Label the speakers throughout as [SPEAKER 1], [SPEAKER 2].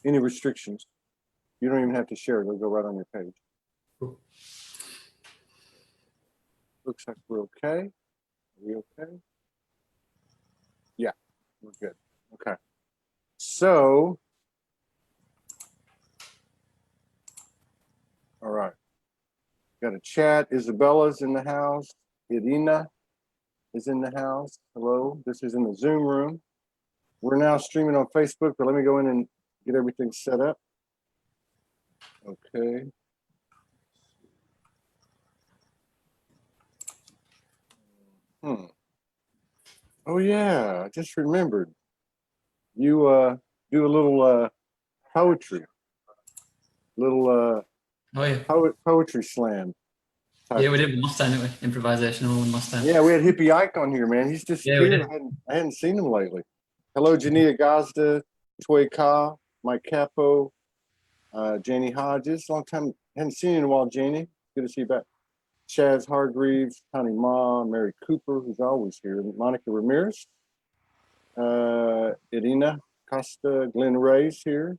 [SPEAKER 1] Any restrictions? You don't even have to share. They'll go right on your page.
[SPEAKER 2] Cool.
[SPEAKER 1] Looks like we're okay. Are we okay? Yeah, we're good. Okay. So, all right. Got a chat. Isabella's in the house. Irina is in the house. Hello. This is in the Zoom room. We're now streaming on Facebook, but let me go in and get everything set up. Okay. Oh yeah, I just remembered. You do a little poetry. Little
[SPEAKER 2] oh yeah.
[SPEAKER 1] Poetry slam.
[SPEAKER 2] Yeah, we did one last time, didn't we? Improvisational one last time.
[SPEAKER 1] Yeah, we had Hippie Ike on here, man. He's disappeared.
[SPEAKER 2] Yeah,
[SPEAKER 1] I hadn't seen him lately. Hello, Jania Gazda, Toy Ka, Mike Capo, Janie Hodges. Long time, hadn't seen you in a while, Janie. Good to see you back. Chaz Hargreaves, Connie Ma, Mary Cooper, who's always here, Monica Ramirez, Irina Costa, Glenn Ray's here,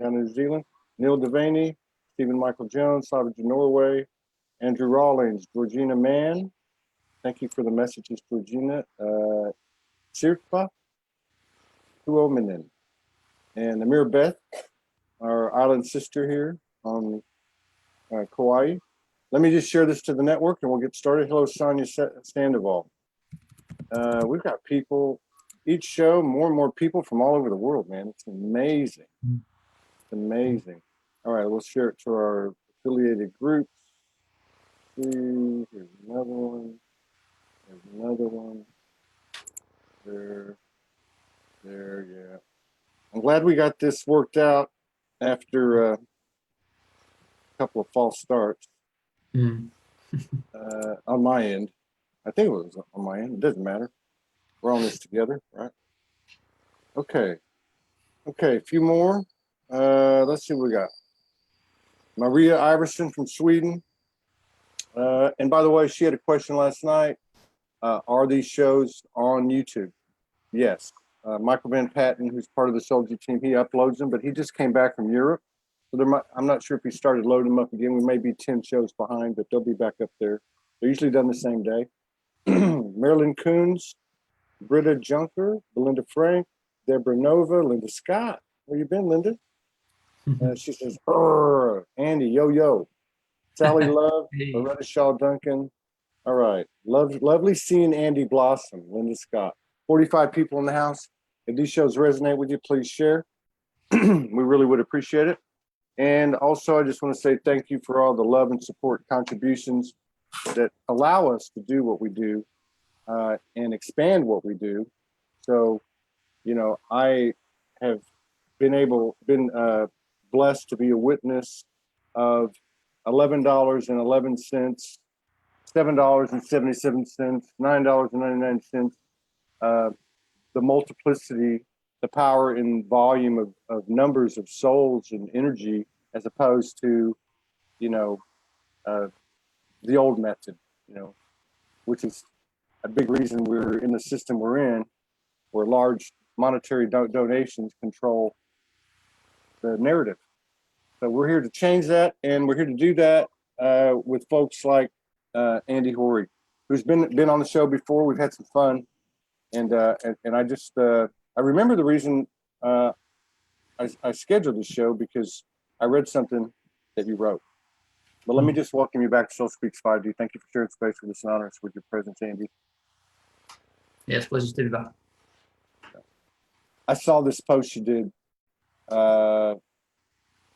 [SPEAKER 1] down in New Zealand, Neil Devaney, Stephen Michael Jones, Savage Norway, Andrew Rawlings, Georgina Mann. Thank you for the messages, Georgina. Sirpa, Tuominen, and Amir Beth, our island sister here on Kauai. Let me just share this to the network and we'll get started. Hello, Sonia Sandoval. We've got people, each show, more and more people from all over the world, man. It's amazing. It's amazing. All right, we'll share it to our affiliated groups. Here's another one. There's another one. There, yeah. I'm glad we got this worked out after a couple of false starts. On my end. I think it was on my end. It doesn't matter. We're on this together, right? Okay. Okay, a few more. Let's see what we got. Maria Iverson from Sweden. And by the way, she had a question last night. Are these shows on YouTube? Yes. Michael Van Patten, who's part of the Soulogy team, he uploads them, but he just came back from Europe. So I'm not sure if he started loading them up again. We may be 10 shows behind, but they'll be back up there. They're usually done the same day. Marilyn Coons, Britta Junker, Belinda Frank, Deborah Nova, Linda Scott. Where you been, Linda? She says, Andy, yo. Sally Love, Loretta Shaw Duncan. All right. Lovely seeing Andy blossom, Linda Scott. 45 people in the house. If these shows resonate with you, please share. We really would appreciate it. And also, I just want to say thank you for all the love and support contributions that allow us to do what we do and expand what we do. So, you know, I have been blessed to be a witness of $11.11, $7.77, $9.99, the multiplicity, the power and volume of numbers of souls and energy, as opposed to, you know, the old method, you know, which is a big reason we're in the system we're in, where large monetary donations control the narrative. So we're here to change that, and we're here to do that with folks like Andy Horry, who's been on the show before. We've had some fun, and I just I remember the reason I scheduled the show because I read something that you wrote. But let me just welcome you back to SoulSpeaks 5D. Thank you for sharing space with us and honor us with your presence, Andy.
[SPEAKER 2] Yeah, it's a pleasure to be back.
[SPEAKER 1] I saw this post you did.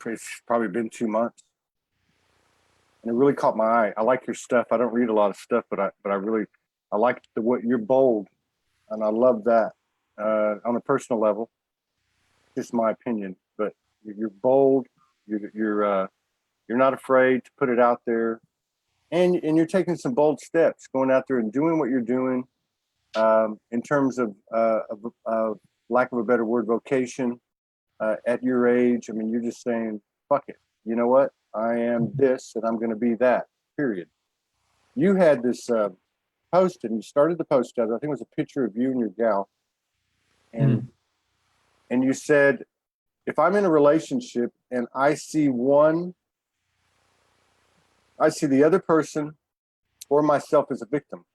[SPEAKER 1] It's probably been 2 months, and it really caught my eye. I like your stuff. I don't read a lot of stuff, but I like what you're bold, and I love that. On a personal level, just my opinion, but you're bold. You're not afraid to put it out there, and you're taking some bold steps, going out there and doing what you're doing. In terms of lack of a better word, vocation. At your age, I mean, you're just saying, fuck it. You know what? I am this and I'm going to be that, period. You had this post and you started the post out. I think it was a picture of you and your gal. And and you said, if I'm in a relationship and I see the other person or myself as a victim,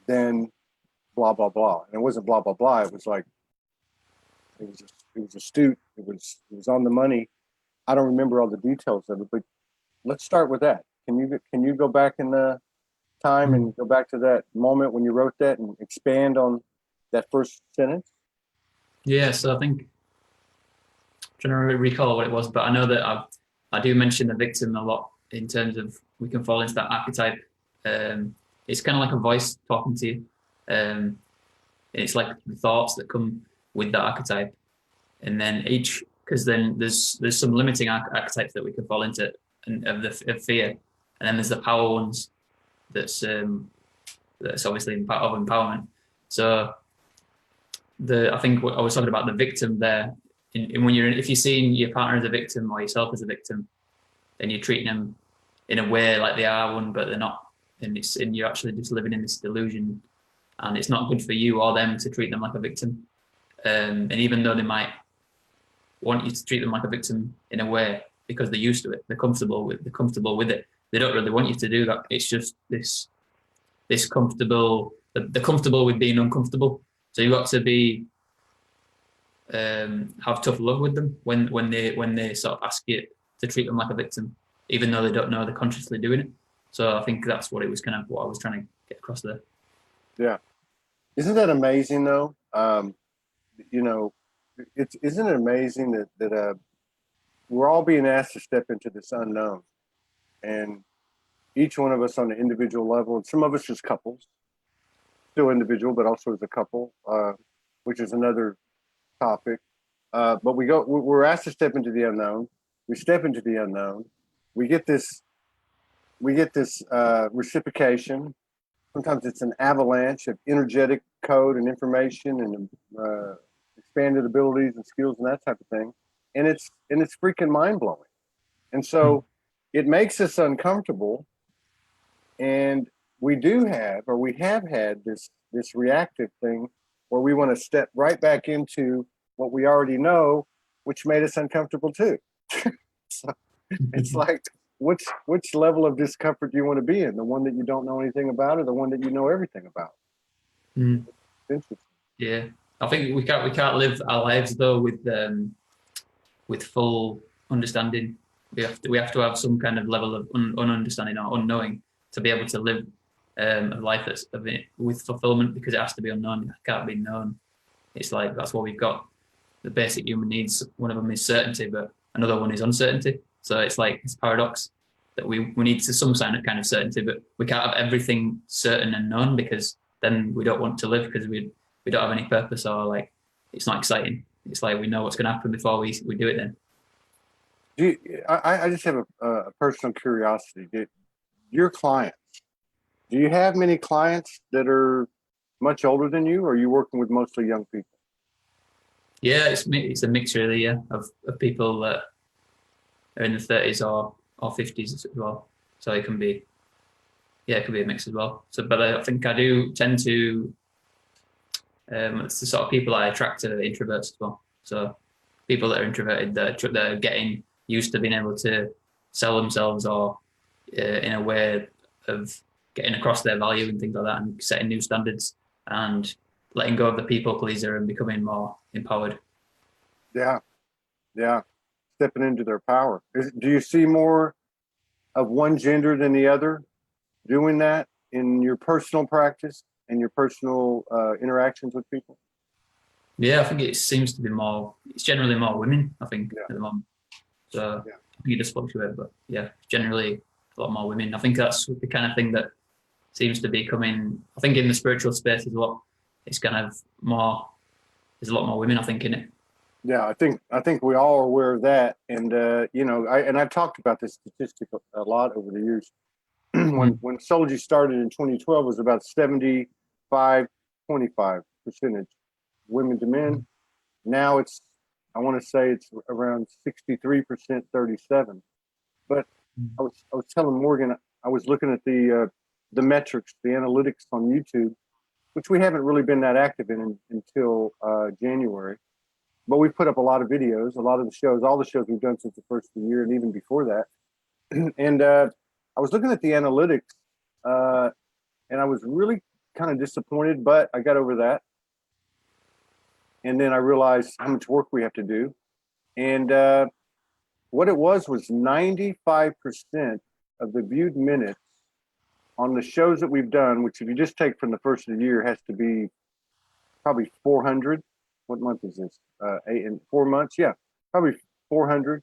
[SPEAKER 1] then blah, blah, blah. And it wasn't blah, blah, blah. It was like, it was astute. It was on the money. I don't remember all the details of it, but let's start with that. Can you go back in the time and go back to that moment when you wrote that and expand on that first sentence?
[SPEAKER 2] Yeah, so I think, I'm trying to recall what it was, but I know that I do mention the victim a lot in terms of we can fall into that archetype. It's kind of like a voice talking to you. It's like the thoughts that come with that archetype, and then because then there's some limiting archetypes that we can fall into, and of fear, and then there's the power ones. That's obviously part of empowerment. So I think I was talking about the victim there. When if you're seeing your partner as a victim or yourself as a victim, then you're treating them in a way like they are one, but they're not, and you're actually just living in this delusion, and it's not good for you or them to treat them like a victim. And even though they might want you to treat them like a victim in a way because they're used to it, they're comfortable with it. They don't really want you to do that. It's just this comfortable. They're comfortable with being uncomfortable. So you've got to be have tough love with them when they sort of ask you to treat them like a victim, even though they don't know they're consciously doing it. So I think that's what I was trying to get across there.
[SPEAKER 1] Yeah, isn't that amazing though? Isn't it amazing that we're all being asked to step into this unknown, and each one of us on an individual level, and some of us as couples, still individual, but also as a couple, which is another topic. But we're asked to step into the unknown. We step into the unknown. We get this reciprocation. Sometimes it's an avalanche of energetic code and information and expanded abilities and skills and that type of thing. And it's freaking mind blowing. And so it makes us uncomfortable. And we have had this reactive thing where we want to step right back into what we already know, which made us uncomfortable too. So it's like, which level of discomfort do you want to be in? The one that you don't know anything about, or the one that you know everything about? Interesting.
[SPEAKER 2] Yeah, I think we can't live our lives though with full understanding. We have to have some kind of level of ununderstanding or unknowing to be able to live a life that's with fulfillment, because it has to be unknown. It can't be known. It's like that's what we've got. The basic human needs. One of them is certainty, but another one is uncertainty. So it's like this paradox that we need to some kind of certainty, but we can't have everything certain and known, because then we don't want to live, because we don't have any purpose, or like it's not exciting. It's like we know what's going to happen before we do it. Then
[SPEAKER 1] I just have a personal curiosity. Your clients, do you have many clients that are much older than you, or are you working with mostly young people?
[SPEAKER 2] Yeah, it's a mix really, yeah, of people that are in the 30s or 50s as well. So it can be a mix as well. So, but I think I do tend to, it's the sort of people I attract to introverts as well. So people that are introverted, that are getting used to being able to sell themselves, or in a way of getting across their value and things like that, and setting new standards and letting go of the people pleaser and becoming more empowered.
[SPEAKER 1] Yeah. Stepping into their power. Do you see more of one gender than the other doing that in your personal practice and your personal interactions with people?
[SPEAKER 2] Yeah, I think it seems to be more. It's generally more women, I think, at the moment. So
[SPEAKER 1] yeah.
[SPEAKER 2] I think it does fluctuate, but yeah, generally a lot more women. I think that's the kind of thing that seems to be coming. I think in the spiritual space as well, it's kind of more. There's a lot more women, I think, in it.
[SPEAKER 1] Yeah, I think we all are aware of that, and I've talked about this statistic a lot over the years. when Soulogy started in 2012, it was about 75-25% women to men. Now I want to say it's around 63%, 37. But I was telling Morgan, I was looking at the metrics, the analytics on YouTube, which we haven't really been that active in until January. But we've put up a lot of videos, a lot of the shows, all the shows we've done since the first of the year, and even before that. And I was looking at the analytics, and I was really kind of disappointed, but I got over that. And then I realized how much work we have to do. And what it was 95% of the viewed minutes on the shows that we've done, which if you just take from the first of the year, has to be probably 400. What month is this? 8 and 4 months? Yeah, probably 400.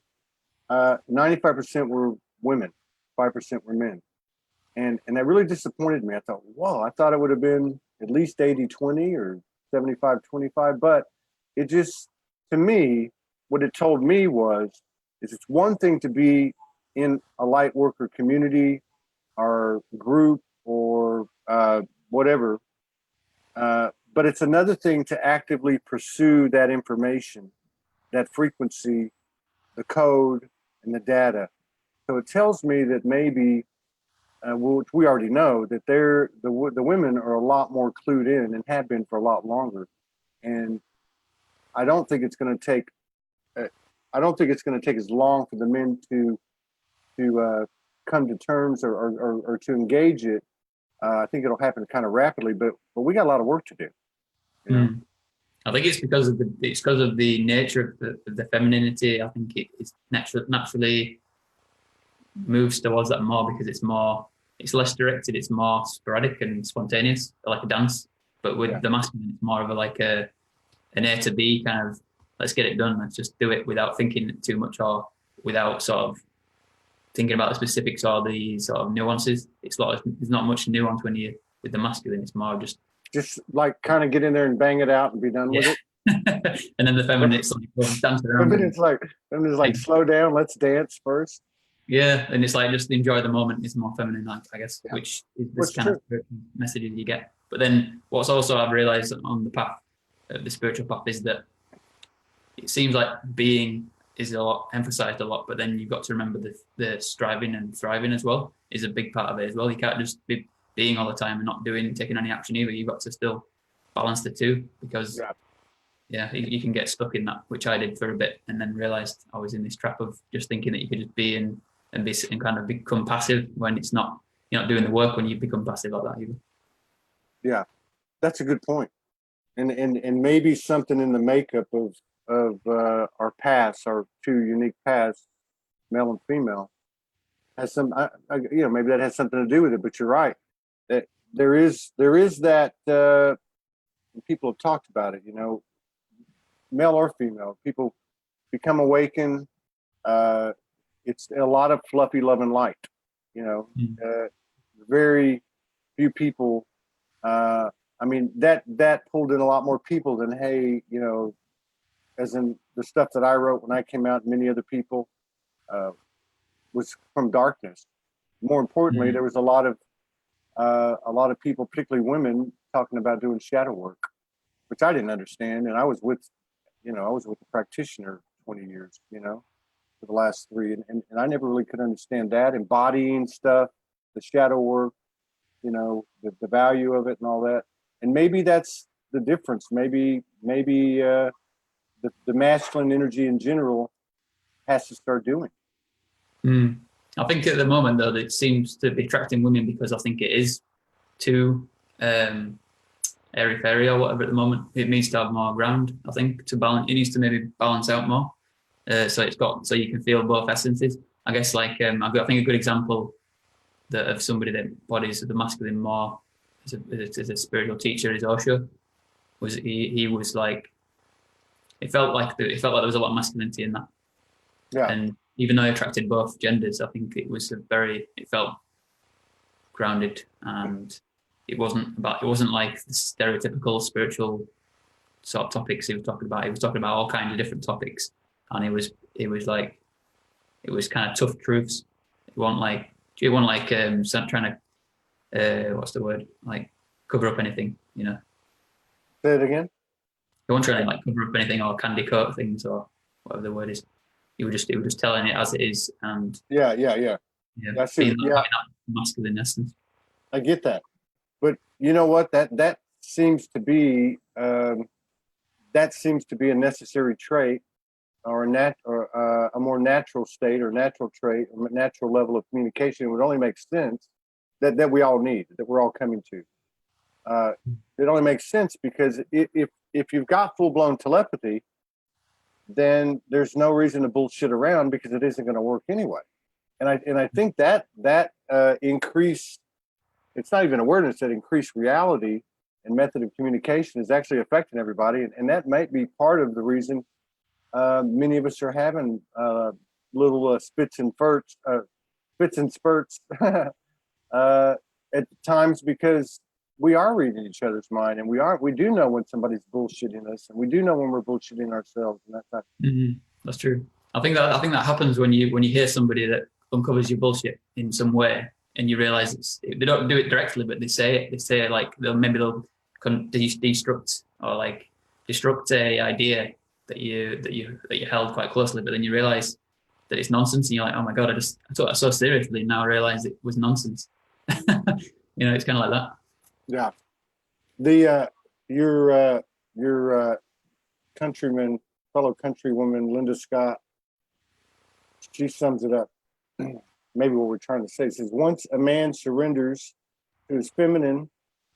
[SPEAKER 1] 95% were women, 5% were men. And that really disappointed me. I thought, whoa, I thought it would have been at least 80-20 or 75-25. But it just, to me, what it told me is it's one thing to be in a light worker community or group or whatever, but it's another thing to actively pursue that information, that frequency, the code, and the data. So it tells me that maybe, which we already know, that the women are a lot more clued in and have been for a lot longer. And I don't think it's going to take. I don't think it's going to take as long for the men to come to terms or to engage it. I think it'll happen kind of rapidly, but we got a lot of work to do. You know?
[SPEAKER 2] I think it's because of the nature of the femininity. I think it's naturally moves towards that more because it's less directed, it's more sporadic and spontaneous, like a dance. But with the masculine, it's more of an A to B kind of, let's get it done, let's just do it without thinking too much or without sort of thinking about the specifics or the sort of nuances. There's not much nuance when you're with the masculine, it's more just
[SPEAKER 1] like kind of get in there and bang it out and be done with it.
[SPEAKER 2] And then the feminine, it's like, well, dance around.
[SPEAKER 1] It's like slow down, let's dance first.
[SPEAKER 2] Yeah, and it's like just enjoy the moment is more feminine, I guess, which is this kind of messages you get. But then what's also I've realized on the path, the spiritual path, is that it seems like being is emphasized a lot, but then you've got to remember the striving and thriving as well is a big part of it as well. You can't just be being all the time and not taking any action either. You've got to still balance the two because you can get stuck in that, which I did for a bit, and then realized I was in this trap of just thinking that you could just be and kind of become passive when it's not, you're not doing the work when you become passive like that either.
[SPEAKER 1] Yeah, that's a good point. And maybe something in the makeup of our paths, our two unique paths, male and female, has some, maybe that has something to do with it. But you're right, that there is that people have talked about it. Male or female, people become awakened. It's a lot of fluffy love and light. Very few people. That pulled in a lot more people than, hey, as in the stuff that I wrote when I came out, and many other people, was from darkness. More importantly, there was a lot of people, particularly women, talking about doing shadow work, which I didn't understand. And I was with a practitioner 20 years, for the last 3. And I never really could understand that, embodying stuff, the shadow work, the value of it and all that. And maybe that's the difference. Maybe the masculine energy in general has to start doing.
[SPEAKER 2] I think at the moment, though, it seems to be attracting women because I think it is too airy-fairy or whatever at the moment. It needs to have more ground, I think, to balance. It needs to maybe balance out more. So you can feel both essences. I guess I think a good example of somebody that embodies the masculine more as a spiritual teacher is Osho. He was like, it felt like there was a lot of masculinity in that.
[SPEAKER 1] Yeah.
[SPEAKER 2] And even though I attracted both genders, I think it felt grounded, and it wasn't like the stereotypical spiritual sort of topics he was talking about. He was talking about all kinds of different topics, and it was kind of tough truths. It wasn't like trying to what's the word, like cover up anything,
[SPEAKER 1] Say it again.
[SPEAKER 2] He wasn't trying to like cover up anything or candy coat things or whatever the word is. He was just telling it as it is, and
[SPEAKER 1] yeah.
[SPEAKER 2] Being that masculine essence.
[SPEAKER 1] I get that, but you know what? That seems to be a necessary trait, or a more natural state, or natural trait, or natural level of communication. It would only make sense that we all need, that we're all coming to. It only makes sense because if you've got full-blown telepathy, then there's no reason to bullshit around, because it isn't going to work anyway. And I think that increased, it's not even awareness, that increased reality and method of communication is actually affecting everybody, and that might be part of the reason many of us are having little spits and spurts at times, because we are reading each other's mind, and we do know when somebody's bullshitting us, and we do know when we're bullshitting ourselves, and that type of
[SPEAKER 2] Mm-hmm. That's true. I think that happens when you hear somebody that uncovers your bullshit in some way, and you realize they don't do it directly, but they say it. They say, like, they'll destruct, or like destruct a idea that you held quite closely, but then you realize that it's nonsense, and you're like, oh my god, I took that so seriously, and now I realize it was nonsense. It's kind of like that.
[SPEAKER 1] Yeah. The your fellow countrywoman, Linda Scott, she sums it up. Maybe what we're trying to say. It says, once a man surrenders to his feminine,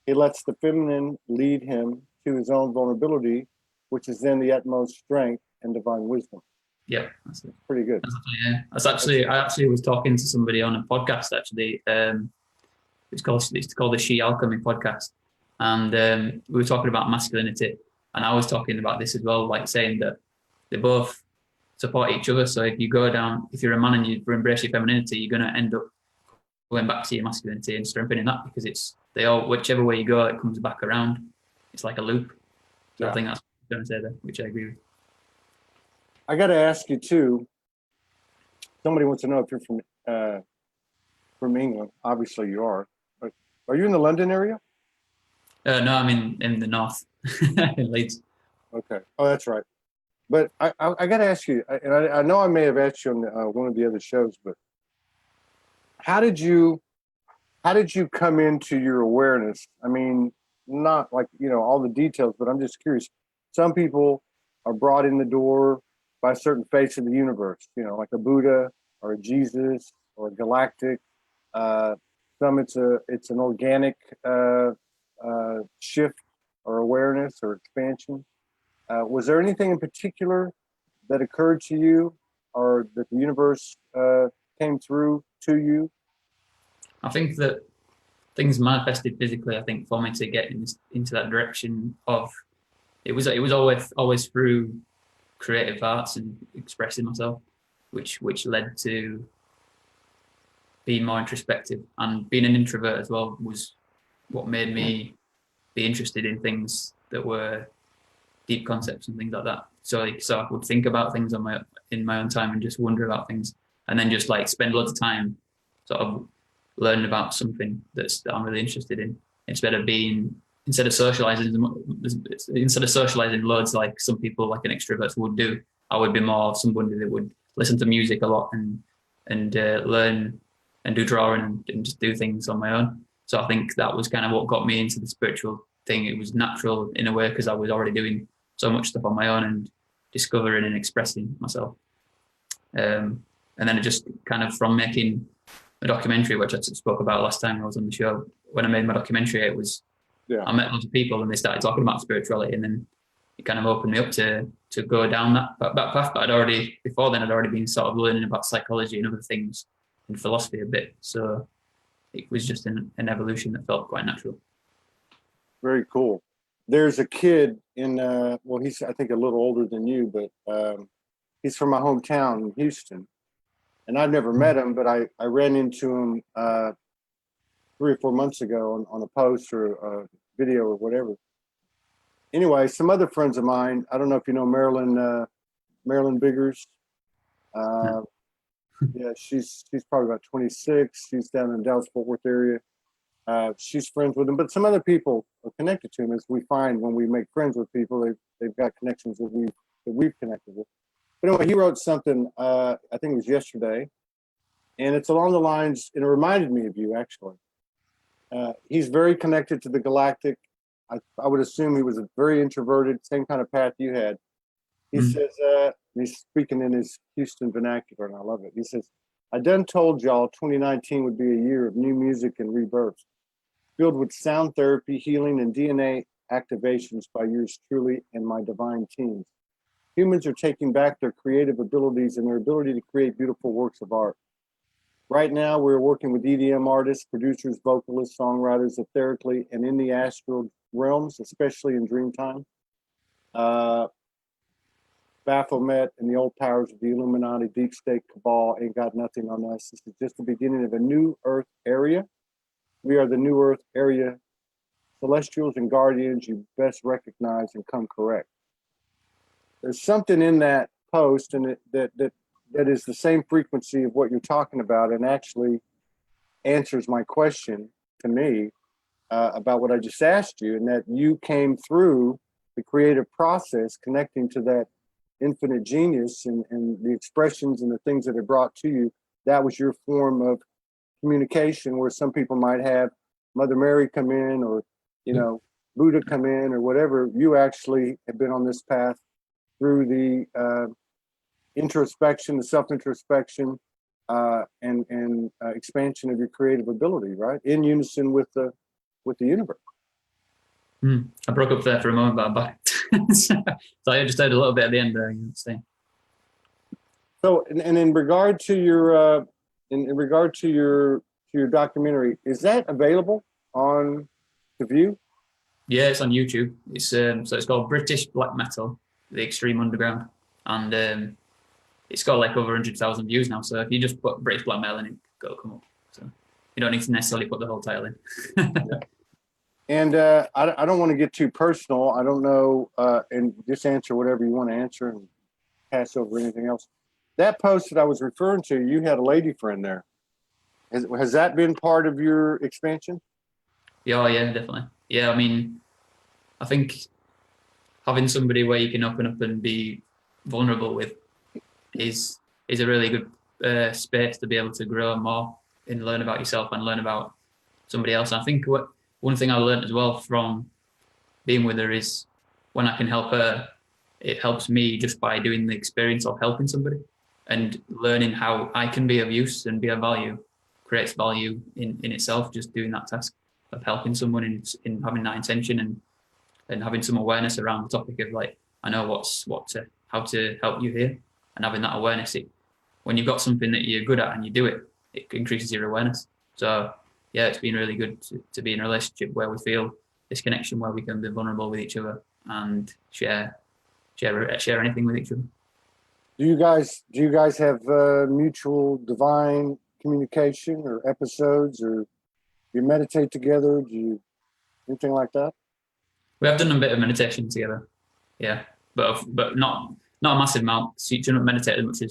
[SPEAKER 1] he lets the feminine lead him to his own vulnerability, which is then the utmost strength and divine wisdom.
[SPEAKER 2] Yeah, that's it.
[SPEAKER 1] Pretty good.
[SPEAKER 2] I actually was talking to somebody on a podcast, actually. It's called the She Alchemy podcast, and we were talking about masculinity, and I was talking about this as well, like saying that they both support each other. So if you're a man and you embrace your femininity, you're going to end up going back to your masculinity and strengthening that, because whichever way you go, it comes back around. It's like a loop. So I think that's what I'm going to say there, which I agree with.
[SPEAKER 1] I got to ask you too. Somebody wants to know if you're from England. Obviously you are. But are you in the London area?
[SPEAKER 2] No, I'm in the north, in Leeds.
[SPEAKER 1] Okay. Oh, that's right. But I got to ask you, and I know I may have asked you on one of the other shows, but how did you come into your awareness? I mean, not like, all the details, but I'm just curious. Some people are brought in the door by a certain face of the universe, like a Buddha or a Jesus or a galactic. Some it's an organic shift or awareness or expansion. Was there anything in particular that occurred to you, or that the universe came through to you?
[SPEAKER 2] I think that things manifested physically. I think for me to get into that direction of it was always through creative arts and expressing myself, which led to being more introspective, and being an introvert as well was what made me be interested in things that were deep concepts and things like that. So I would think about things in my own time, and just wonder about things, and then just like spend loads of time sort of learning about something that I'm really interested in, instead of socializing loads like some people, like an extrovert, would do. I would be more somebody that would listen to music a lot and learn and do drawing and just do things on my own. So I think that was kind of what got me into the spiritual thing. It was natural in a way, because I was already doing so much stuff on my own and discovering and expressing myself. And then it just kind of, from making a documentary, which I spoke about last time I was on the show, when I made my documentary, it was, I met lots of people and they started talking about spirituality, and then it kind of opened me up to go down that path. But before then I'd already been sort of learning about psychology and other things and philosophy a bit. So it was just an evolution that felt quite natural. Very
[SPEAKER 1] cool. There's a kid in, he's, I think, a little older than you, but he's from my hometown in Houston. And I've never met him, but I ran into him 3 or 4 months ago on a post or a video or whatever. Anyway, some other friends of mine, I don't know if you know Marilyn Biggers. Yeah, she's probably about 26. She's down in the Dallas-Fort Worth area. She's friends with him, but some other people are connected to him, as we find when we make friends with people. They've got connections that we've connected with. But anyway, he wrote something, I think it was yesterday, and it's along the lines, and it reminded me of you, actually. He's very connected to the galactic. I would assume he was a very introverted, same kind of path you had. He says, he's speaking in his Houston vernacular, and I love it. He says, I done told y'all 2019 would be a year of new music and rebirth, filled with sound therapy, healing, and DNA activations by yours truly and my divine teams. Humans are taking back their creative abilities and their ability to create beautiful works of art. Right now, we're working with EDM artists, producers, vocalists, songwriters, etherically, and in the astral realms, especially in Dreamtime. Baphomet and the old powers of the Illuminati, deep state cabal ain't got nothing on us. This is just the beginning of a new Earth area. We are the new Earth area celestials and guardians you best recognize and come correct. There's something in that post and that is the same frequency of what you're talking about and actually answers my question to me about what I just asked you, and that you came through the creative process connecting to that infinite genius and the expressions and the things that are brought to you. That was your form of communication, where some people might have Mother Mary come in, or Buddha come in, or whatever. You actually have been on this path through the introspection, the self-introspection, and expansion of your creative ability, right? In unison with the universe.
[SPEAKER 2] I broke up there for a moment, but I'm back. So I just heard a little bit at the end there.
[SPEAKER 1] So, and in regard to your your documentary, is that available on the view?
[SPEAKER 2] Yeah, it's on YouTube. It's so it's called British Black Metal: The Extreme Underground, and it's got like over 100,000 views now. So if you just put British Black Metal in, it'll come up. So you don't need to necessarily put the whole title in.
[SPEAKER 1] Yeah. And I don't want to get too personal. I don't know, and just answer whatever you want to answer and pass over anything else. That post that I was referring to, you had a lady friend there. Has that been part of your expansion?
[SPEAKER 2] Yeah, definitely. Yeah, I mean, I think having somebody where you can open up and be vulnerable with is a really good space to be able to grow more and learn about yourself and learn about somebody else. And I think one thing I learned as well from being with her is when I can help her, it helps me just by doing the experience of helping somebody and learning how I can be of use and be of value creates value in itself. Just doing that task of helping someone in having that intention and having some awareness around the topic of like, I know how to help you here, and having that awareness. When you've got something that you're good at and you do it, it increases your awareness. So yeah, it's been really good to be in a relationship where we feel this connection, where we can be vulnerable with each other and share anything with each other.
[SPEAKER 1] Do you guys have mutual divine communication or episodes, or you meditate together? Do you anything like that?
[SPEAKER 2] We have done a bit of meditation together, yeah, but not a massive amount. She doesn't meditate as much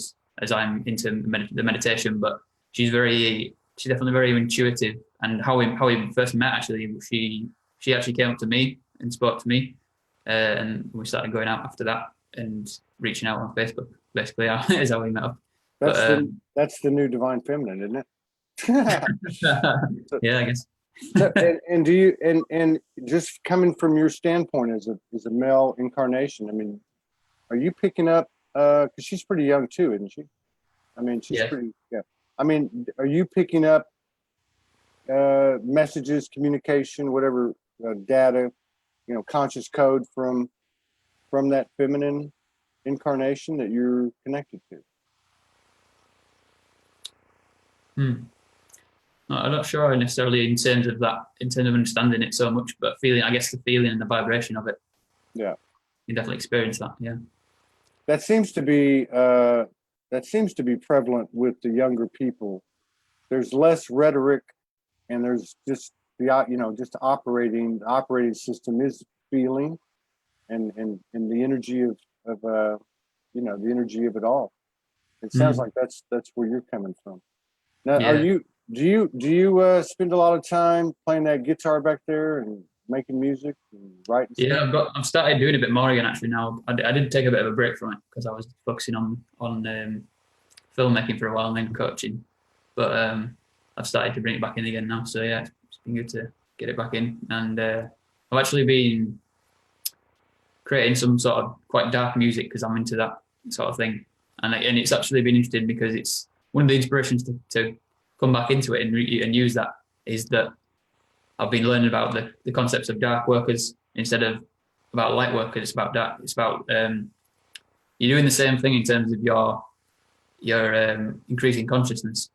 [SPEAKER 2] as I'm into the meditation, but she's definitely very intuitive. And how we first met, actually, she actually came up to me and spoke to me, and we started going out after that and reaching out on Facebook. Basically, is how we met up.
[SPEAKER 1] That's the new divine feminine, isn't it?
[SPEAKER 2] Yeah, I guess.
[SPEAKER 1] So, and do you and just coming from your standpoint as a male incarnation, I mean, are you picking up? Because she's pretty young too, isn't she? I mean, she's pretty. Yeah. I mean, are you picking up messages, communication, whatever, data, conscious code from that feminine incarnation that you're connected to?
[SPEAKER 2] No, I'm not sure necessarily in terms of understanding it so much, but feeling, I guess, the feeling and the vibration of it.
[SPEAKER 1] Yeah,
[SPEAKER 2] you definitely experience that. Yeah,
[SPEAKER 1] that seems to be prevalent with the younger people. There's less rhetoric, and there's just the operating system is feeling, and the energy of the energy of it all. It sounds like that's where you're coming from. Now, do you spend a lot of time playing that guitar back there and making music and writing?
[SPEAKER 2] Yeah, I've started doing a bit more again actually now. I did take a bit of a break from it because I was focusing on filmmaking for a while and then coaching, but I've started to bring it back in again now. So yeah, it's been good to get it back in, and I've actually been creating some sort of quite dark music because I'm into that sort of thing, and it's actually been interesting because it's one of the inspirations to come back into it and use that is that I've been learning about the concepts of dark workers instead of about light workers. It's about dark. It's about you're doing the same thing in terms of your increasing consciousness,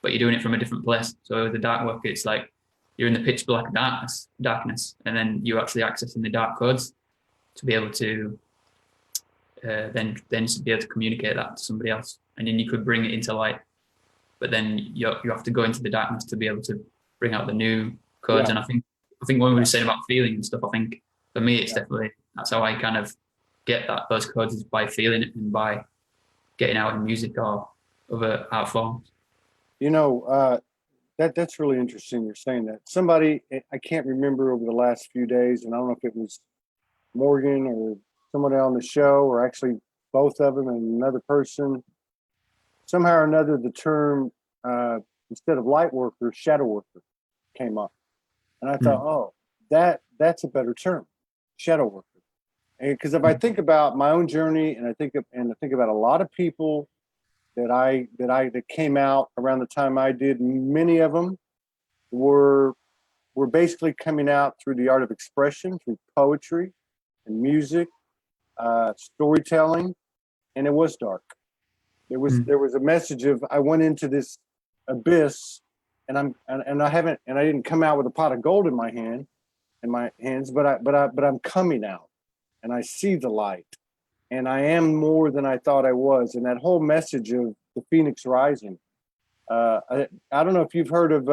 [SPEAKER 2] but you're doing it from a different place. So the dark worker, it's like you're in the pitch black darkness, and then you're actually accessing the dark codes to be able to then to be able to communicate that to somebody else, and then you could bring it into light. But then you have to go into the darkness to be able to bring out the new codes.
[SPEAKER 1] Yeah.
[SPEAKER 2] And I think when we were saying about feeling and stuff, I think for me it's definitely that's how I kind of get those codes is by feeling it and by getting out in music or other art forms.
[SPEAKER 1] You know, that's really interesting. You're saying that. Somebody, I can't remember over the last few days, and I don't know if it was Morgan or someone on the show, or actually both of them and another person. Somehow or another, the term instead of light worker, shadow worker came up, and I thought, oh, that's a better term, shadow worker. Because if I think about my own journey, and I think about a lot of people that came out around the time I did, many of them were basically coming out through the art of expression, through poetry and music, storytelling, and it was dark. There was a message of I went into this abyss, and I didn't come out with a pot of gold in my hands, but I'm coming out, and I see the light, and I am more than I thought I was. And that whole message of the phoenix rising. I don't know if you've heard of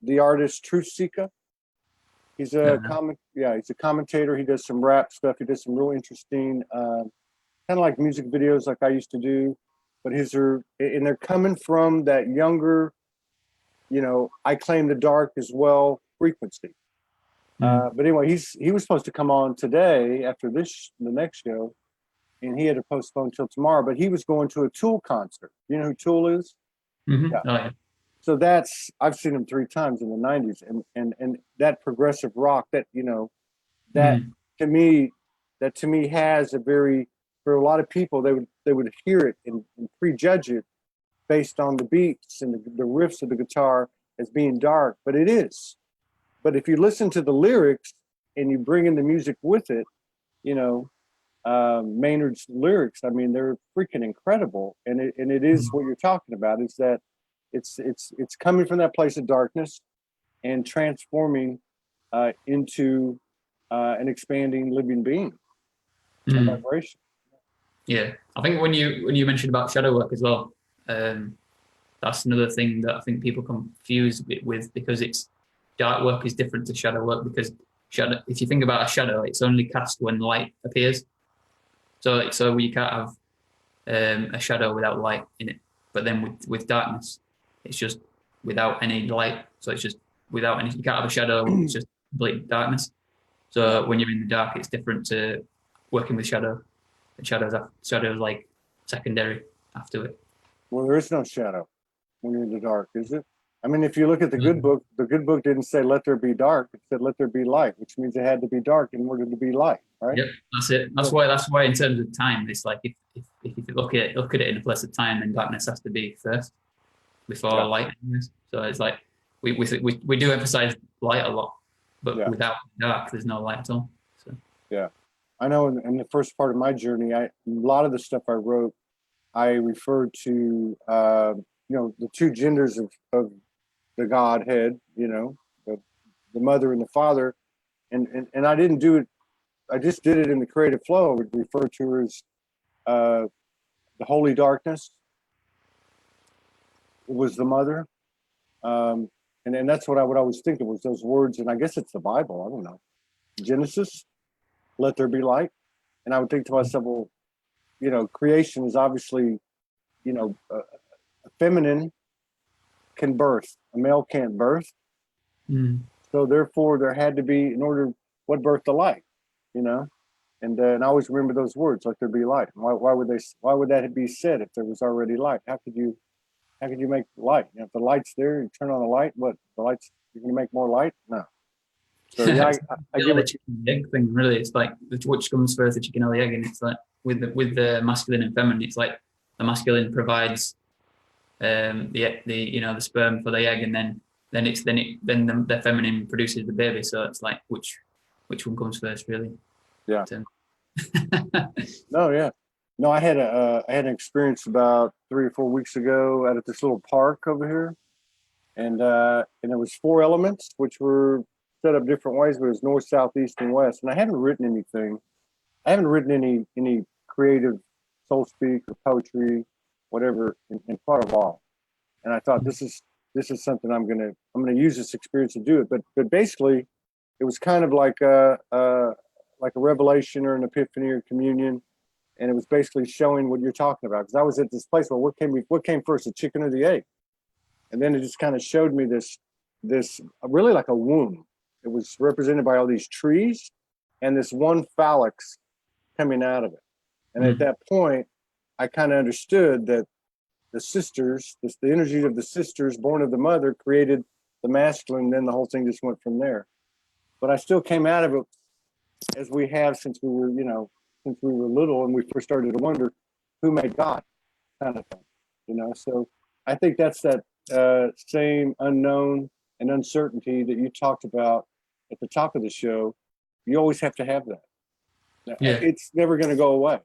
[SPEAKER 1] the artist Truth Seeker. He's a he's a commentator. He does some rap stuff. He does some real interesting, kind of like music videos like I used to do. But they're coming from that younger, I claim the dark as well frequency. But anyway, he was supposed to come on today after the next show, and he had to postpone till tomorrow. But he was going to a Tool concert. You know who Tool is?
[SPEAKER 2] Mm-hmm.
[SPEAKER 1] Yeah.
[SPEAKER 2] Oh, yeah.
[SPEAKER 1] So I've seen him 3 times in the 90s, and that progressive rock that to me has a very, for a lot of people, they would hear it and prejudge it based on the beats and the riffs of the guitar as being dark, but it is. But if you listen to the lyrics and you bring in the music with it, Maynard's lyrics, I mean, they're freaking incredible. And it is what you're talking about, is that it's coming from that place of darkness and transforming into an expanding living being, a vibration.
[SPEAKER 2] Yeah, I think when you mentioned about shadow work as well, that's another thing that I think people confuse with, because it's dark work is different to shadow work, because if you think about a shadow, it's only cast when light appears. So you can't have a shadow without light in it. But then with darkness, it's just without any light. So it's just without any. You can't have a shadow. It's just complete darkness. So when you're in the dark, it's different to working with shadow. And shadows like secondary after it.
[SPEAKER 1] Well, there is no shadow when you're in the dark, is it? I mean, if you look at the good book, the good book didn't say "let there be dark"; it said "let there be light," which means it had to be dark in order to be light, right?
[SPEAKER 2] Yep, that's it. That's why in terms of time, it's like if you look at it in a place of time, then darkness has to be first before light. So it's like we do emphasize light a lot, but without dark, there's no light at all. So
[SPEAKER 1] yeah, I know. In the first part of my journey, a lot of the stuff I wrote, I referred to the 2 genders of the Godhead, the mother and the father, and I didn't do it. I just did it in the creative flow. I would refer to her as the holy darkness. It was the mother, and that's what I would always think. It was those words, and I guess it's the Bible. I don't know. Genesis, let there be light, and I would think to myself, well, creation is obviously, a feminine can birth, a male can't birth. So therefore there had to be, what birthed the light, and I always remember those words, let there be light. Why would that be said if there was already light? How could you make light? If the light's there, you turn on the light, what, the light's, you're going to make more light? No. So yeah, I
[SPEAKER 2] Still
[SPEAKER 1] give
[SPEAKER 2] the
[SPEAKER 1] it.
[SPEAKER 2] chicken and egg thing, really. It's like which comes first, the chicken or the egg, and it's like with the masculine and feminine, it's like the masculine provides the the sperm for the egg, and then the feminine produces the baby. So it's like which one comes first, really?
[SPEAKER 1] Yeah. No, yeah. No, I had an experience about 3 or 4 weeks ago out at this little park over here, and it was four elements which were set up different ways, but it was north, south, east, and west. And I haven't written anything. I haven't written any creative soul speak or poetry, whatever, in quite a while. And I thought this is something I'm gonna use this experience to do it. But basically, it was kind of like a revelation or an epiphany or communion, and it was basically showing what you're talking about. Because I was at this place where what came first, the chicken or the egg? And then it just kind of showed me this really like a womb. It was represented by all these trees and this one phalanx coming out of it. And at that point, I kind of understood that the sisters, the energy of the sisters born of the mother created the masculine, and then the whole thing just went from there. But I still came out of it as we have since we were, since we were little and we first started to wonder who made God, kind of thing, So I think that's that same unknown and uncertainty that you talked about at the top of the show. You always have to have that.
[SPEAKER 2] Yeah.
[SPEAKER 1] It's never going to go away,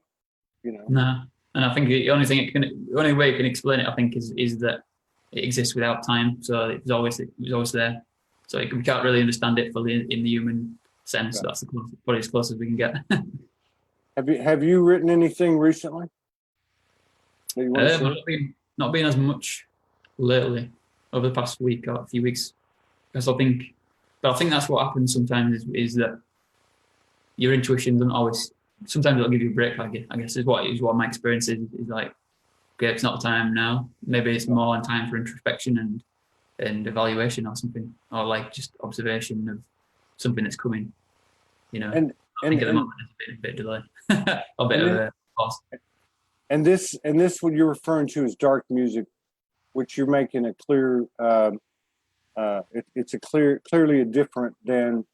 [SPEAKER 2] No, and I think the only way you can explain it, I think, is that it exists without time. So it was always there. So we can't really understand it fully in the human sense.
[SPEAKER 1] Yeah.
[SPEAKER 2] That's probably as close as we can get.
[SPEAKER 1] Have you written anything recently that you want to share?
[SPEAKER 2] Not been as much lately over the past week or a few weeks, because I think that's what happens sometimes is that your intuition doesn't always. Sometimes it'll give you a break. I guess is what my experience is like. Okay, it's not the time now. Maybe it's more in time for introspection and evaluation or something, or like just observation of something that's coming.
[SPEAKER 1] And
[SPEAKER 2] I think at the moment there's a bit of delay, a bit of a pause.
[SPEAKER 1] And this what you're referring to is dark music, which you're making a clear. It's clearly a different than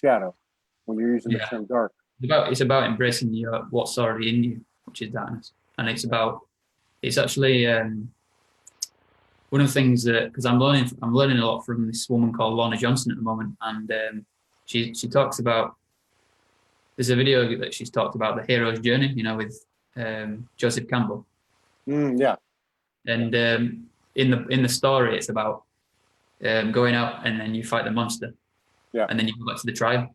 [SPEAKER 1] shadow when you're using the term dark.
[SPEAKER 2] It's about embracing what's already in you, which is darkness, and it's actually one of the things that, because I'm learning a lot from this woman called Lorna Johnson at the moment, and she talks about, there's a video that she's talked about the hero's journey, with Joseph Campbell.
[SPEAKER 1] Yeah.
[SPEAKER 2] And in the story, it's about going out and then you fight the monster.
[SPEAKER 1] Yeah.
[SPEAKER 2] And then you go back to the tribe.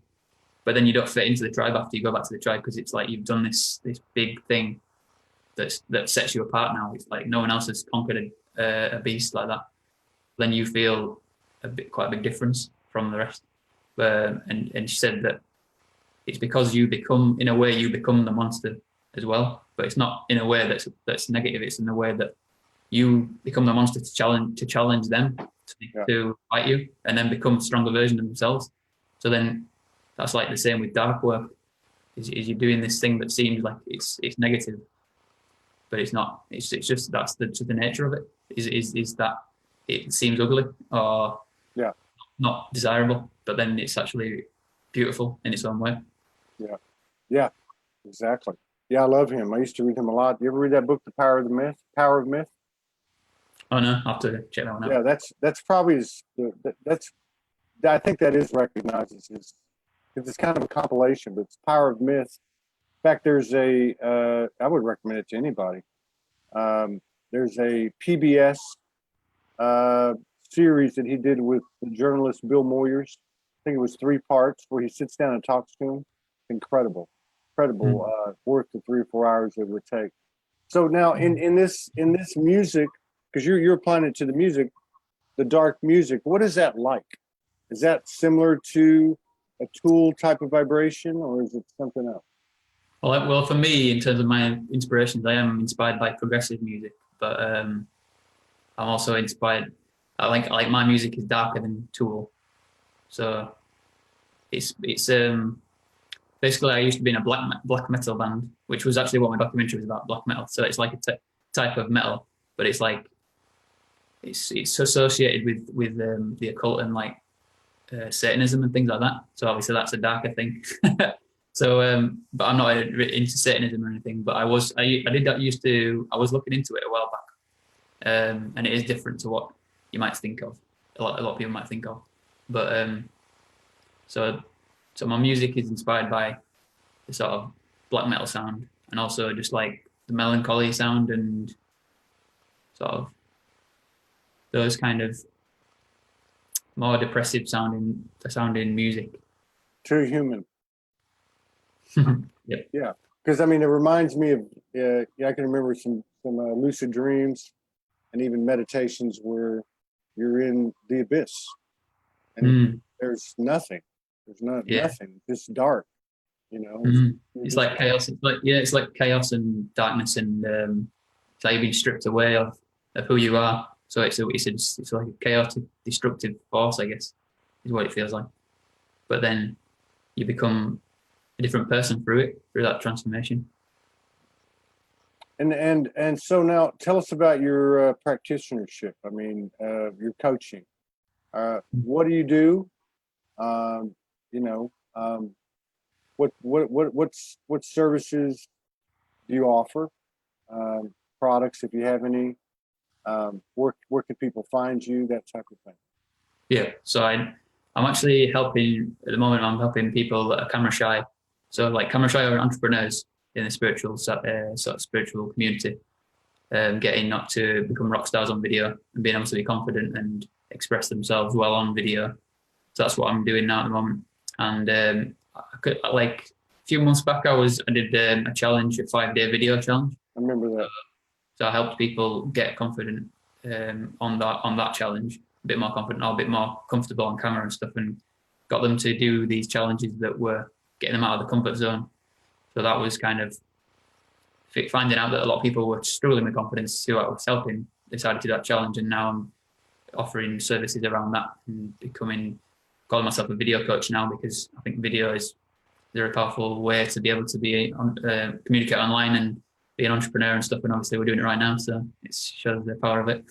[SPEAKER 2] But then you don't fit into the tribe after you go back to the tribe, because it's like you've done this big thing that sets you apart now. It's like no one else has conquered a beast like that. Then you feel quite a big difference from the rest. And she said that it's because you become the monster as well, but it's not in a way that's negative. It's in a way that you become the monster to challenge them to fight you, and then become a stronger version of themselves. So then that's like the same with Darkwork. Is you're doing this thing that seems like it's negative, but it's not. It's just that's the nature of it. Is that it seems ugly or not desirable, but then it's actually beautiful in its own way.
[SPEAKER 1] Yeah, exactly. Yeah, I love him. I used to read him a lot. You ever read that book, The Power of Myth?
[SPEAKER 2] Oh no, I'll have to check that one out.
[SPEAKER 1] Yeah, that's probably I think that is recognized as his, because it's kind of a compilation, but it's Power of Myth. In fact, there's I would recommend it to anybody. There's a PBS series that he did with the journalist Bill Moyers. I think it was 3 parts where he sits down and talks to him. Incredible, worth the 3 or 4 hours it would take. So now in this music, because you're applying it to the music, the dark music, what is that like? Is that similar to a Tool type of vibration, or is it something else?
[SPEAKER 2] Well, for me, in terms of my inspirations, I am inspired by progressive music, but I'm also inspired. I like my music is darker than Tool, so it's basically, I used to be in a black metal band, which was actually what my documentary was about, black metal. So it's like a type of metal, but it's like it's associated with the occult and like Satanism and things like that. So obviously that's a darker thing. So, but I'm not into Satanism or anything. But I did that used to. I was looking into it a while back, and it is different to what you might think of. A lot of people might think of. But so so my music is inspired by the sort of black metal sound, and also just like the melancholy sound and sort of those kind of more depressive sounding music.
[SPEAKER 1] Too human.
[SPEAKER 2] Yep.
[SPEAKER 1] Yeah, because I mean, it reminds me of. Yeah, I can remember some lucid dreams, and even meditations where you're in the abyss, and there's nothing. There's nothing. It's dark. You know,
[SPEAKER 2] It's like chaos. It's like chaos and darkness, and it's like you've been stripped away of who you are. So it's like a chaotic, destructive force, I guess, is what it feels like. But then you become a different person through that transformation.
[SPEAKER 1] And so now, tell us about your practitionership. I mean, your coaching. What do you do? You know, what services do you offer? Products, if you have any. Where can people find you? That type of thing.
[SPEAKER 2] Yeah. So I'm actually helping at the moment. I'm helping people that are camera shy. So like camera shy are entrepreneurs in the spiritual sort of spiritual community, getting not to become rock stars on video and being able to be confident and express themselves well on video. So that's what I'm doing now at the moment. And like a few months back, I did a challenge, a 5-day video challenge.
[SPEAKER 1] I remember that.
[SPEAKER 2] So I helped people get confident on that challenge, a bit more confident, or a bit more comfortable on camera and stuff, and got them to do these challenges that were getting them out of the comfort zone. So that was kind of finding out that a lot of people were struggling with confidence, who I was helping, decided to do that challenge, and now I'm offering services around that and calling myself a video coach now, because I think video is a powerful way to be able to communicate online and be an entrepreneur and stuff. And obviously we're doing it right now, so it shows the power of it.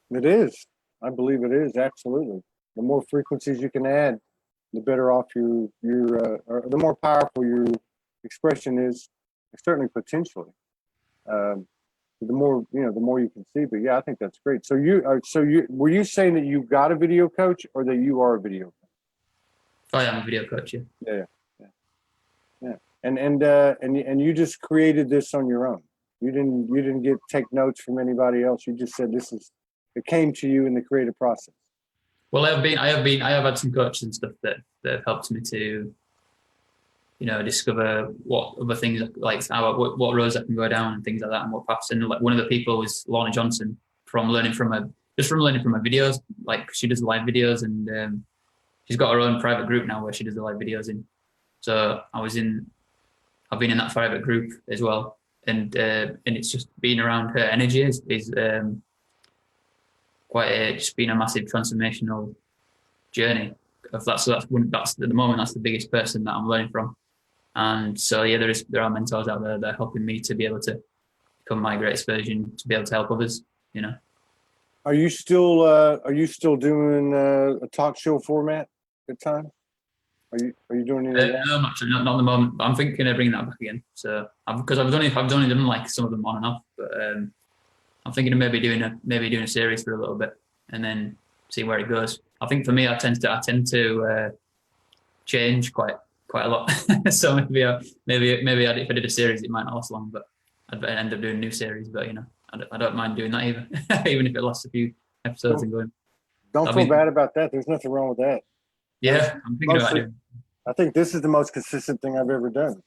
[SPEAKER 1] It is. I believe it is, absolutely. The more frequencies you can add, the better off or the more powerful your expression is, certainly potentially. The more you can see. But yeah, I think that's great. So were you saying that you got a video coach, or that you are a video coach?
[SPEAKER 2] I am a video coach. Yeah.
[SPEAKER 1] Yeah. And you just created this on your own. You didn't take notes from anybody else. You just said it came to you in the creative process.
[SPEAKER 2] Well, I have had some coaches and stuff that have helped me to, discover what other things, like what roads I can go down and things like that, and what paths. And like one of the people was Lorna Johnson, from learning from her videos. Like she does live videos, and she's got her own private group now where she does the live videos in. So I've been in that private group as well, and it's just being around her energy is just been a massive transformational journey of that. So that's at the moment, that's the biggest person that I'm learning from. And so yeah, there are mentors out there that are helping me to be able to become my greatest version, to be able to help others.
[SPEAKER 1] Are you still doing a talk show format at times? Are you doing any of that?
[SPEAKER 2] No, not at the moment. But I'm thinking of bringing that back again. So because I've only done like some of them on and off, but I'm thinking of maybe doing a series for a little bit and then see where it goes. I think for me, I tend to change quite a lot. So maybe if I did a series, it might not last long, but I'd end up doing a new series. But I don't mind doing that either, even if it lasts a few episodes and going.
[SPEAKER 1] Don't feel bad about that. There's nothing wrong with that.
[SPEAKER 2] Yeah, I'm thinking about it.
[SPEAKER 1] I think this is the most consistent thing I've ever done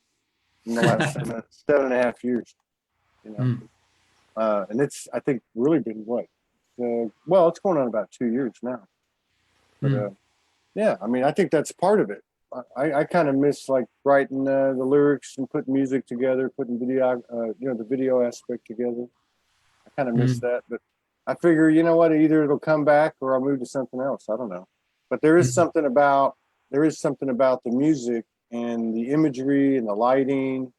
[SPEAKER 1] in the last 7.5 years. And it's, I think, really been what? It's going on about 2 years now. But yeah, I mean, I think that's part of it. I kind of miss like writing the lyrics and putting music together, putting video, the video aspect together. I kind of miss that, but I figure, you know what? Either it'll come back or I'll move to something else. I don't know, but there is something about the music and the imagery and the lighting,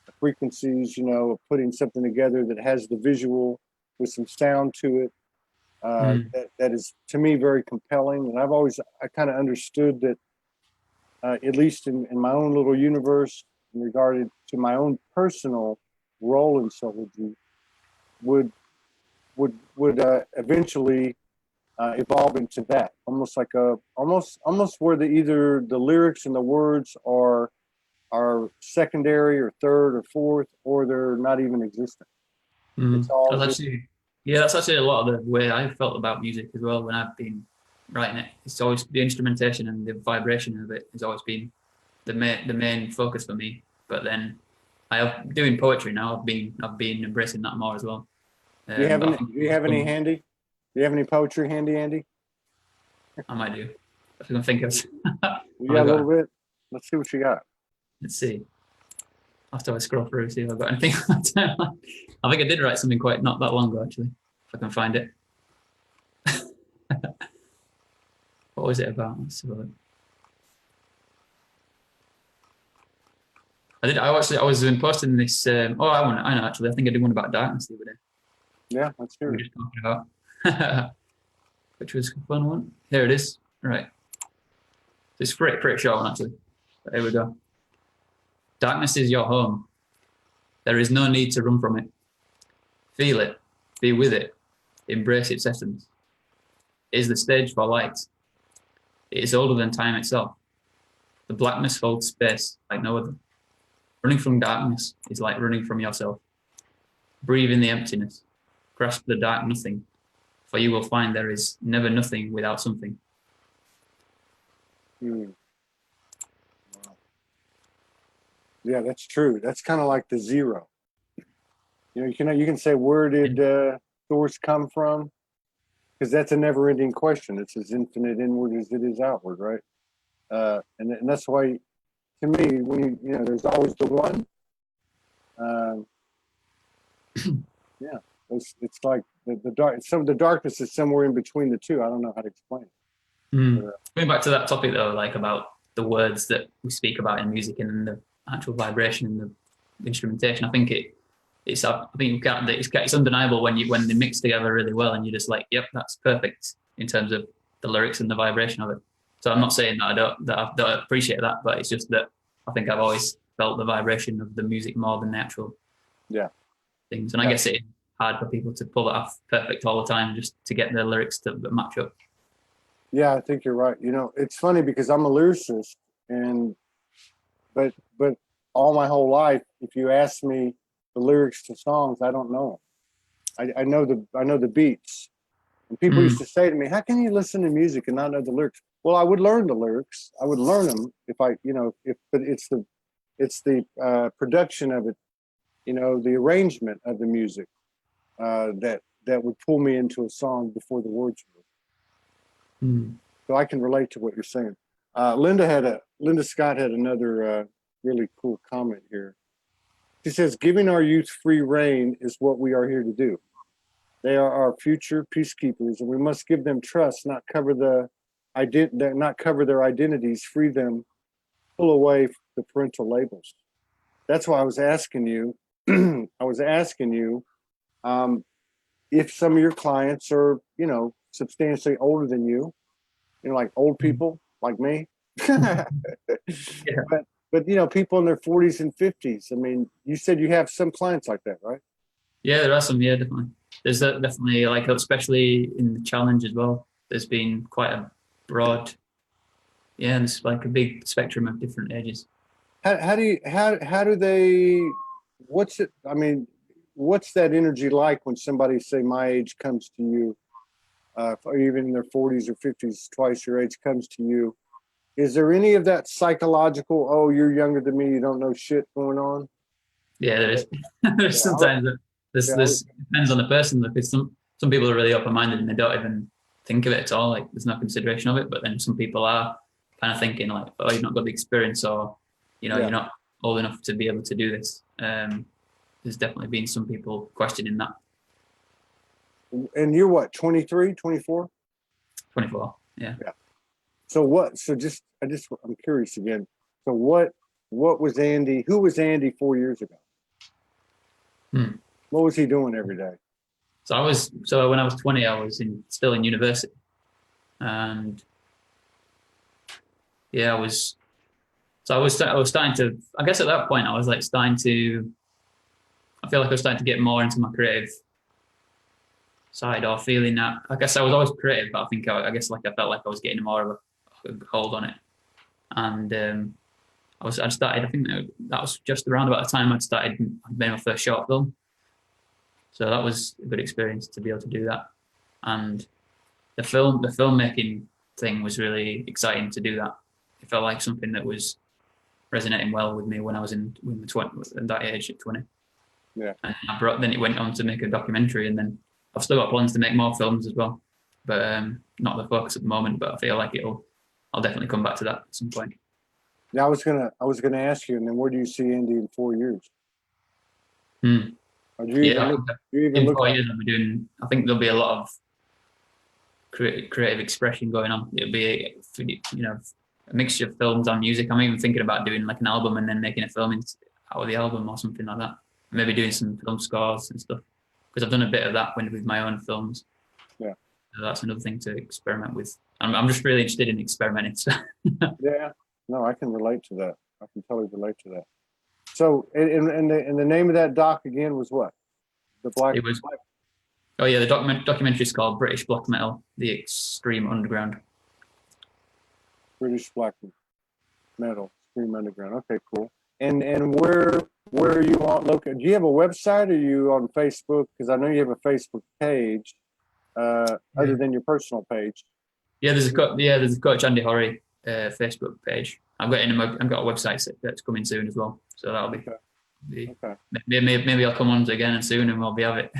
[SPEAKER 1] the frequencies. Putting something together that has the visual with some sound to it. that is to me very compelling. And I kind of understood that, at least in my own little universe, in regard to my own personal role in Soulogy, would eventually evolve into that, almost like almost where either the lyrics and the words are secondary or third or fourth, or they're not even existent. It's all
[SPEAKER 2] That's actually, yeah, that's actually a lot of the way I felt about music as well when I've been writing it. It's always the instrumentation and the vibration of it has always been the main focus for me. But then I have doing poetry now. I've been embracing that more as well.
[SPEAKER 1] Do you have any handy? Do you have any poetry handy, Andy?
[SPEAKER 2] I might do if I can think of.
[SPEAKER 1] You got a little bit. Let's see what you got.
[SPEAKER 2] Let's see. After I scroll through, see if I've got anything. I think I did write something quite not that long ago, actually. If I can find it. What was it about? Let's see. I was posting this. I know actually. I think I did one about darkness the other day.
[SPEAKER 1] Yeah, that's true.
[SPEAKER 2] We were just talking about, which was a fun one. Here it is. Right. It's pretty short one actually. But here we go. Darkness is your home. There is no need to run from it. Feel it. Be with it. Embrace its essence. It is the stage for light. It is older than time itself. The blackness holds space like no other. Running from darkness is like running from yourself. Breathe in the emptiness. Grasp the dark nothing, for you will find there is never nothing without something.
[SPEAKER 1] Wow. Yeah, that's true. That's kind of like the zero. You can say, where did source come from? Because that's a never-ending question. It's as infinite inward as it is outward, right? And that's why, to me, when there's always the one. Yeah, it's like the dark. Some of the darkness is somewhere in between the two. I don't know how to explain it.
[SPEAKER 2] Going back to that topic though, like about the words that we speak about in music and the actual vibration and the instrumentation, I think it's undeniable when they mix together really well, and you're just like, yep, that's perfect in terms of the lyrics and the vibration of it. So I'm not saying that I don't appreciate that, but it's just that I think I've always felt the vibration of the music more than the actual things. And I guess it's hard for people to pull it off perfect all the time just to get their lyrics to match up.
[SPEAKER 1] Yeah, I think you're right. It's funny because I'm a lyricist, but all my whole life, if you ask me the lyrics to songs, I don't know them. I know the beats. And people used to say to me, how can you listen to music and not know the lyrics? Well, I would learn the lyrics. I would learn them but it's the production of it, the arrangement of the music that would pull me into a song before the words were. So I can relate to what you're saying. Linda Scott had another really cool comment here. She says, giving our youth free reign is what we are here to do. They are our future peacekeepers, and we must give them trust, not cover their identities, free them, pull away the parental labels. That's why I was asking you. If some of your clients are, substantially older than you, like old people like me. But people in their 40s and 50s. I mean, you said you have some clients like that, right?
[SPEAKER 2] Yeah, there are some. Yeah, definitely. There's definitely, like, especially in the challenge as well. There's been quite a broad, and it's like a big spectrum of different ages.
[SPEAKER 1] How do they? What's it? I mean, what's that energy like when somebody, say my age, comes to you, or even in their 40s or 50s, twice your age, comes to you? Is there any of that psychological, oh, you're younger than me, you don't know shit going on?
[SPEAKER 2] Yeah, there is. There's sometimes this depends on the person. Because some people are really open-minded and they don't even think of it at all. Like, there's no consideration of it. But then some people are kind of thinking like, oh, you've not got the experience, or you're not old enough to be able to do this. There's definitely been some people questioning that.
[SPEAKER 1] And you're what, 23, 24?
[SPEAKER 2] 24, yeah.
[SPEAKER 1] So I'm curious again. So what was Andy? Who was Andy 4 years ago? What was he doing every day?
[SPEAKER 2] So when I was 20, I was still in university, and yeah, I was starting to. I guess at that point, I was like starting to. I feel like I was starting to get more into my creative side, or feeling that. I guess I was always creative, but I guess like I felt like I was getting more of a hold on it, and I started. I think that was just around about the time I made my first short film. So that was a good experience to be able to do that, and the filmmaking thing was really exciting to do that. It felt like something that was resonating well with me when I was in the 20, at that age at 20.
[SPEAKER 1] Yeah.
[SPEAKER 2] And then it went on to make a documentary, and then I've still got plans to make more films as well, but not the focus at the moment. But I feel like I'll definitely come back to that at some point.
[SPEAKER 1] Yeah, I was gonna ask you, and then where do you see Andy in 4 years? Or do you
[SPEAKER 2] Yeah,
[SPEAKER 1] even do you even
[SPEAKER 2] in
[SPEAKER 1] look
[SPEAKER 2] 4
[SPEAKER 1] like?
[SPEAKER 2] years I'll be doing. I think there'll be a lot of creative expression going on. It'll be a mixture of films and music. I'm even thinking about doing like an album and then making a film out of the album or something like that. Maybe doing some film scores and stuff, because I've done a bit of that with my own films.
[SPEAKER 1] Yeah.
[SPEAKER 2] So that's another thing to experiment with. I'm just really interested in experimenting. So.
[SPEAKER 1] Yeah. No, I can relate to that. I can totally relate to that. So, and the name of that doc again was what? The Black.
[SPEAKER 2] It was. Oh yeah, the documentary is called British Black Metal: The Extreme Underground.
[SPEAKER 1] British Black Metal, Scream Underground. Okay, cool. And where are you on located? Do you have a website, or are you on Facebook? Because I know you have a Facebook page, other than your personal page.
[SPEAKER 2] Yeah, there's a Coach Andy Horry Facebook page. I've got a website that's coming soon as well, so that'll be.
[SPEAKER 1] Okay.
[SPEAKER 2] Maybe I'll come on again soon, and we'll have it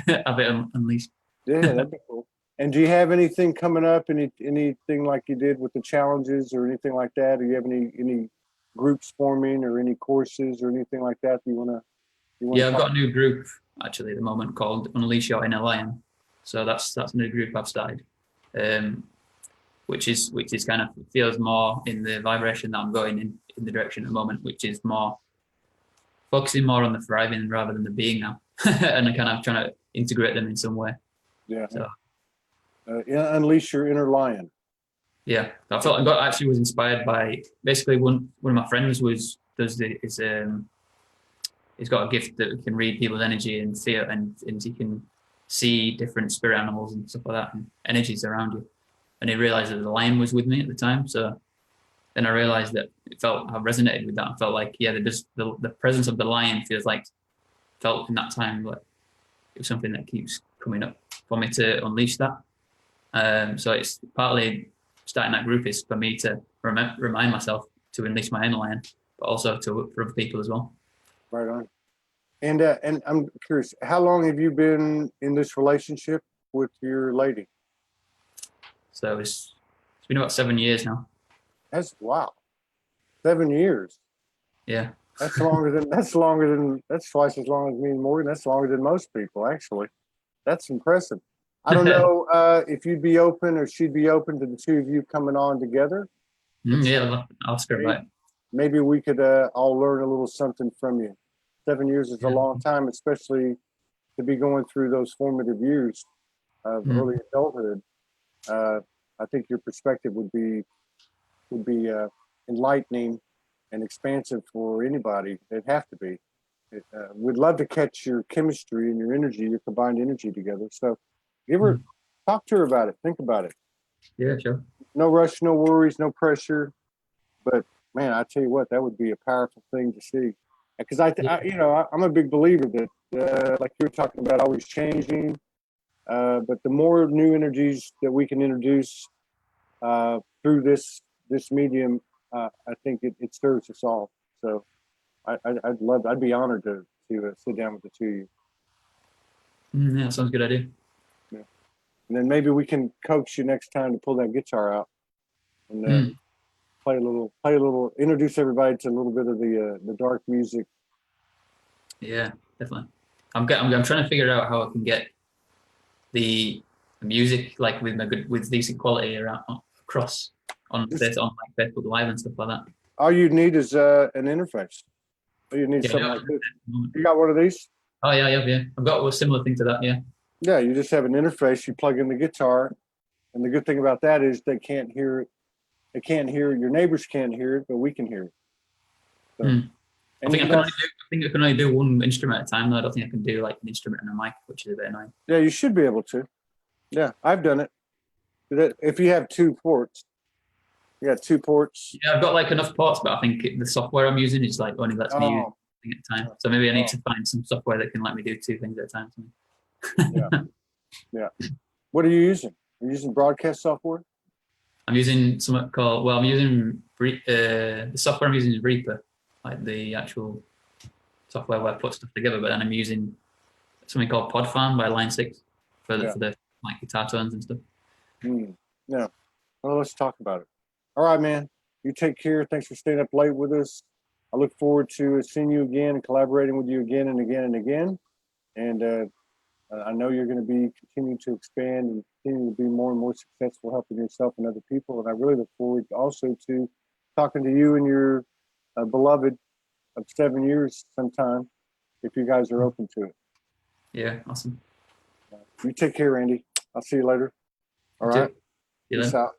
[SPEAKER 2] unleashed.
[SPEAKER 1] Yeah, that'd be cool. And do you have anything coming up? Anything like you did with the challenges or anything like that? Do you have any groups forming or any courses or anything like that you wanna?
[SPEAKER 2] Yeah, I've got a new group actually at the moment called Unleash Your Inner Lion. So that's a new group I've started, which is kind of feels more in the vibration that I'm going in the direction at the moment, which is more focusing more on the thriving rather than the being now, and I kind of trying to integrate them in some way.
[SPEAKER 1] Yeah.
[SPEAKER 2] So.
[SPEAKER 1] Unleash your inner lion.
[SPEAKER 2] Yeah, I felt actually was inspired by basically one of my friends he's got a gift that can read people's energy and feel and he can see different spirit animals and stuff like that and energies around you. And he realized that the lion was with me at the time. So then I realized that I resonated with that. I felt like, yeah, the presence of the lion felt in that time like it was something that keeps coming up for me to unleash that. So it's partly starting that group is for me to remind myself to unleash my inner lion, but also for other people as well.
[SPEAKER 1] Right on. And I'm curious, how long have you been in this relationship with your lady?
[SPEAKER 2] So it's been about 7 years now.
[SPEAKER 1] Wow, 7 years.
[SPEAKER 2] Yeah.
[SPEAKER 1] That's that's twice as long as me and Morgan. That's longer than most people, actually. That's impressive. I don't know if you'd be open or she'd be open to the two of you coming on together.
[SPEAKER 2] Yeah, I'll ask her about it.
[SPEAKER 1] Maybe we could all learn a little something from you. 7 years is a long time, especially to be going through those formative years of early adulthood. I think your perspective would be enlightening and expansive for anybody. It'd have to be. We'd love to catch your chemistry and your energy, your combined energy together. So talk to her about it. Think about it.
[SPEAKER 2] Yeah, sure.
[SPEAKER 1] No rush, no worries, no pressure. But man, I tell you what, that would be a powerful thing to see. Because I'm a big believer that, like you were talking about, always changing. But the more new energies that we can introduce through this medium, I think it serves us all. So I'd be honored to sit down with the two of you.
[SPEAKER 2] Yeah, sounds a good idea.
[SPEAKER 1] Yeah. And then maybe we can coax you next time to pull that guitar out and play a little, introduce everybody to a little bit of the dark music.
[SPEAKER 2] Yeah, definitely. I'm trying to figure out how I can get the music like with decent quality across on like Facebook Live and stuff like that.
[SPEAKER 1] All you need is an interface. All you need something like this. You got one of these?
[SPEAKER 2] Oh yeah. I've got a similar thing to that. Yeah.
[SPEAKER 1] Yeah, you just have an interface. You plug in the guitar, and the good thing about that is they can't hear it. They can't hear it. Your neighbors can't hear it, but we can hear it. So,
[SPEAKER 2] I think
[SPEAKER 1] anything else?
[SPEAKER 2] I think I can only do one instrument at a time. Though I don't think I can do like an instrument and a mic, which is a bit annoying.
[SPEAKER 1] Yeah, you should be able to. Yeah, I've done it. If you have 2 ports, you got 2 ports.
[SPEAKER 2] Yeah, I've got like enough ports, but I think the software I'm using is like only lets me use
[SPEAKER 1] Oh,
[SPEAKER 2] one thing at a time. So maybe I need to find some software that can let me do 2 things at a time.
[SPEAKER 1] yeah. What are you using? Are you using broadcast software?
[SPEAKER 2] I'm using something called, well, I'm using the software I'm using is Reaper, like the actual software where I put stuff together. But then I'm using something called Pod Farm by Line 6 for the like guitar tones and stuff.
[SPEAKER 1] Yeah. Well, let's talk about it. All right, man. You take care. Thanks for staying up late with us. I look forward to seeing you again and collaborating with you again and again and again. And I know you're going to be continuing to expand and continue to be more and more successful helping yourself and other people. And I really look forward also to talking to you and your beloved of 7 years sometime, if you guys are open to it.
[SPEAKER 2] Yeah, awesome.
[SPEAKER 1] You take care, Andy. I'll see you later. All right.
[SPEAKER 2] See you
[SPEAKER 1] Peace
[SPEAKER 2] then.
[SPEAKER 1] out.